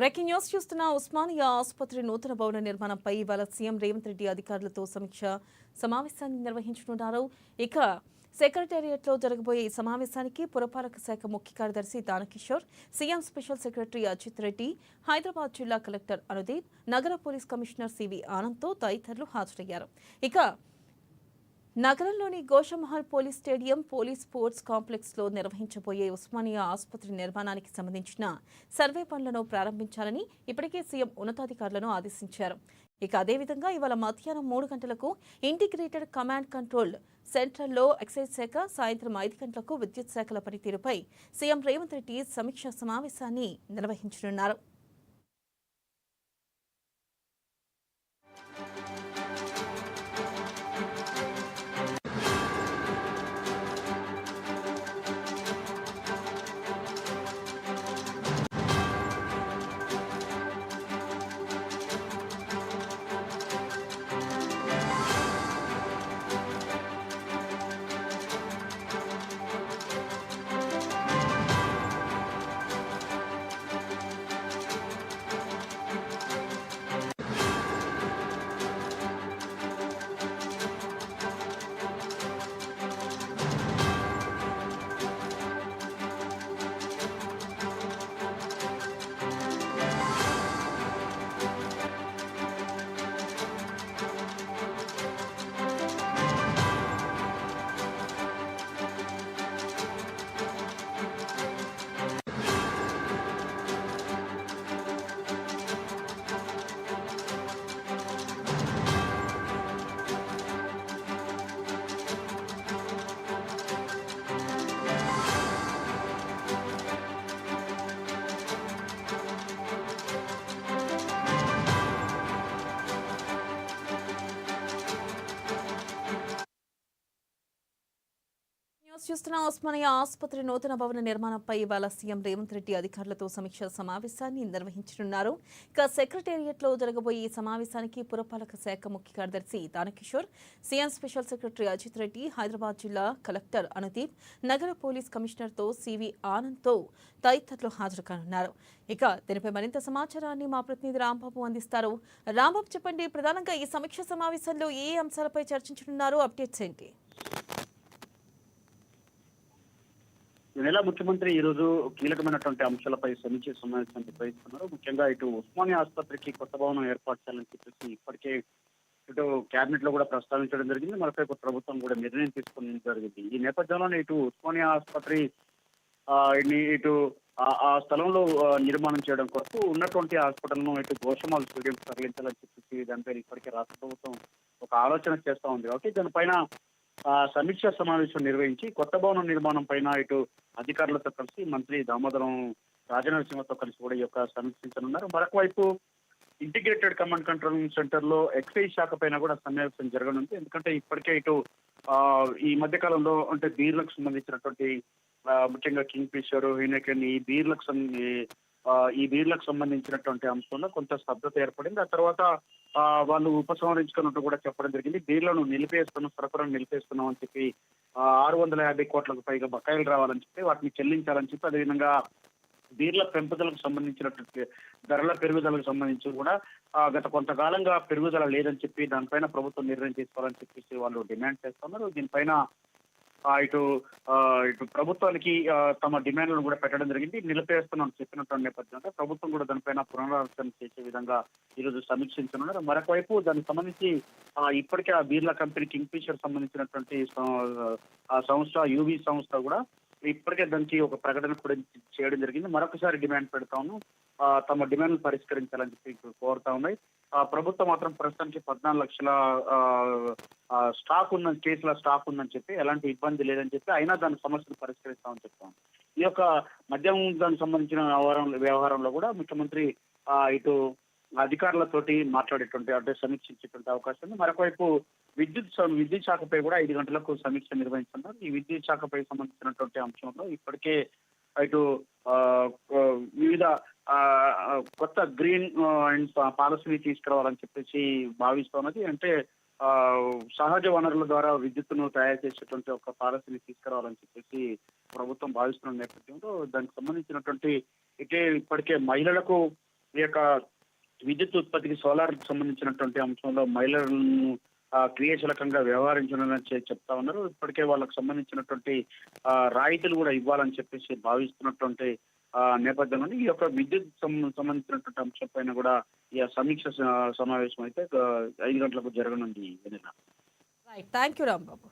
Breaking news చూస్తున్న ఉస్మానియా ఆసుపత్రి నూతన భవన నిర్మాణంపై ఇవాళ సీఎం రేవంత్ రెడ్డి అధికారులతో సమీక్ష సమావేశాన్ని నిర్వహించనున్నారు. ఇక సెక్రటేరియట్లో జరగబోయే ఈ సమావేశానికి పురపాలక శాఖ ముఖ్య కార్యదర్శి Danakishore, CM special secretary Ajit Reddy, Hyderabad జిల్లా కలెక్టర్ అనుదీప్, నగర పోలీస్ కమిషనర్ సివి ఆనంద్తో తదితరులు హాజరయ్యారు. ఇక నగరంలోని Goshamahal police stadium, police sports complex లో నిర్వహించబోయే ఉస్మానియా ఆసుపత్రి నిర్మాణానికి సంబంధించిన సర్వే పనులను ప్రారంభించాలని ఇప్పటికే సీఎం ఉన్నతాధికారులను ఆదేశించారు. ఇక అదేవిధంగా ఇవాళ మధ్యాహ్నం 3 గంటలకు ఇంటిగ్రేటెడ్ కమాండ్ కంట్రోల్ సెంటర్లో ఎక్సైజ్ శాఖ, సాయంత్రం 5 గంటలకు విద్యుత్ శాఖల పనితీరుపై సీఎం రేవంత్ రెడ్డి సమీక్షా సమావేశాన్ని నిర్వహించనున్నారు. చూస్తున్న ఉస్మానియా ఆసుపత్రి నూతన భవన నిర్మాణంపై ఇవాళ సీఎం రేవంత్ రెడ్డి అధికారులతో సమీక్ష సమావేశాన్ని నిర్వహించనున్నారు. ఇక సెక్రటేరియట్లో జరగబోయే ఈ సమావేశానికి పురపాలక శాఖ ముఖ్య కార్యదర్శి Danakishore, CM special secretary Ajit Reddy, Hyderabad జిల్లా కలెక్టర్ అనుదీప్, నగర పోలీస్ కమిషనర్తో సివి ఆనంద్తో తదితరులు హాజరు కానున్నారు. ఇక దీనిపై మరింత సమాచారాన్ని మా ప్రతినిధి రాంబాబు అందిస్తారు. రాంబాబు, చెప్పండి, ప్రధానంగా ఈ సమీక్ష సమావేశంలో ఏ అంశాలపై చర్చించనున్నారు? అప్డేట్స్ ఏంటి? ఈ నెల ముఖ్యమంత్రి ఈ రోజు కీలకమైనటువంటి అంశాలపై సమీక్ష సమావేశం నిర్వహిస్తున్నారు. ముఖ్యంగా ఇటు ఉస్మానియా ఆసుపత్రికి కొత్త భవనం ఏర్పాటు చేయాలని చెప్పేసి ఇప్పటికే ఇటు కేబినెట్ లో కూడా ప్రస్తావించడం జరిగింది. మరొక ప్రభుత్వం కూడా నిర్ణయం తీసుకోవడం జరిగింది. ఈ నేపథ్యంలోనే ఇటు ఉస్మానియా ఆసుపత్రి ఇటు ఆ స్థలంలో నిర్మాణం చేయడం కొరకు ఉన్నటువంటి హాస్పిటల్ ను ఇటు గోషమాల్ స్టేడియం తరలించాలని చెప్పేసి దానిపై ఇప్పటికే రాష్ట్ర ప్రభుత్వం ఒక ఆలోచన చేస్తా ఉంది. కాబట్టి దానిపైన సమీక్షా సమావేశం నిర్వహించి కొత్త భవనం నిర్మాణం పైన ఇటు అధికారులతో కలిసి మంత్రి దామోదరం రాజనరసింహతో కలిసి కూడా ఈ యొక్క సమీక్షించనున్నారు. మరొక వైపు ఇంటిగ్రేటెడ్ కమాండ్ కంట్రోల్ సెంటర్ లో ఎక్సైజ్ శాఖ పైన కూడా సమావేశం జరగనుంది. ఎందుకంటే ఇప్పటికే ఇటు ఈ మధ్య కాలంలో అంటే బీర్లకు సంబంధించినటువంటి ముఖ్యంగా కింగ్ ఫిషర్, హీనెకెన్ ఈ బీర్లకు సంబంధించినటువంటి అంశంలో కొంత స్తబ్దత ఏర్పడింది. ఆ తర్వాత వాళ్ళు ఉపసంహరించుకున్నట్టు కూడా చెప్పడం జరిగింది. బీర్లను నిలిపేస్తున్నాం, సరఫరాను నిలిపేస్తున్నాం అని చెప్పి 650 కోట్లకు పైగా బకాయిలు రావాలని చెప్పి వాటిని చెల్లించాలని చెప్పి, అదేవిధంగా బీర్ల పెంపుదలకు సంబంధించినటువంటి ధరల పెరుగుదలకు సంబంధించి కూడా గత కొంతకాలంగా పెరుగుదల లేదని చెప్పి దానిపైన ప్రభుత్వం నిర్ణయం తీసుకోవాలని చెప్పేసి వాళ్ళు డిమాండ్ చేస్తున్నారు. దీనిపైన ఇటు ప్రభుత్వానికి తమ డిమాండ్లను కూడా పెట్టడం జరిగింది. నిలిపేస్తున్నాం చెప్పినటువంటి నేపథ్యంలో ప్రభుత్వం కూడా దానిపైన పునరాలోచన చేసే విధంగా ఈరోజు సమీక్షించనున్నారు. మరొక వైపు దానికి సంబంధించి ఇప్పటికే ఆ బీర్ల కంపెనీ కింగ్ ఫిషర్ సంబంధించినటువంటి ఆ సంస్థ యూవీ సంస్థ కూడా ఇప్పటికే దానికి ఒక ప్రకటన కూడా చేయడం జరిగింది. మరొకసారి డిమాండ్ పెడతాను, తమ డిమాండ్లు పరిష్కరించాలని చెప్పి కోరుతా ఉన్నాయి. ప్రభుత్వం మాత్రం ప్రస్తుతానికి 14 లక్షల స్టాక్ ఉందని, కేసుల స్టాక్ ఉందని చెప్పి ఎలాంటి ఇబ్బంది లేదని చెప్పి అయినా దాని సమస్యను పరిష్కరిస్తామని చెప్తాం. ఈ యొక్క మద్యం దానికి సంబంధించిన వ్యవహారంలో కూడా ముఖ్యమంత్రి ఇటు అధికారులతోటి మాట్లాడేటువంటి అంటే సమీక్షించేటువంటి అవకాశం ఉంది. మరొకవైపు విద్యుత్ శాఖపై కూడా 5 గంటలకు సమీక్ష నిర్వహిస్తున్నారు. ఈ విద్యుత్ శాఖపై సంబంధించినటువంటి అంశంలో ఇప్పటికే ఇటు వివిధ కొత్త గ్రీన్ అండ్ పాలసీని తీసుకురావాలని చెప్పేసి భావిస్తున్నది. అంటే సహజ వనరుల ద్వారా విద్యుత్తును తయారు చేసేటువంటి ఒక పాలసీని తీసుకురావాలని చెప్పేసి ప్రభుత్వం భావిస్తున్న నేపథ్యంలో దానికి సంబంధించినటువంటి ఇప్పటికే మహిళలకు ఈ యొక్క విద్యుత్ ఉత్పత్తికి సోలార్ సంబంధించినటువంటి అంశంలో మహిళలను క్రియాశీలకంగా వ్యవహరించాలని చెప్తా ఉన్నారు. ఇప్పటికే వాళ్ళకు సంబంధించినటువంటి రాయితీలు కూడా ఇవ్వాలని చెప్పేసి భావిస్తున్నటువంటి నేపథ్యంలో ఈ యొక్క విద్యుత్ సంబంధించినటువంటి అంశం పైన కూడా ఈ సమీక్ష సమావేశం అయితే 5 గంటలకు జరగనుంది. Right, thank you Rambabu.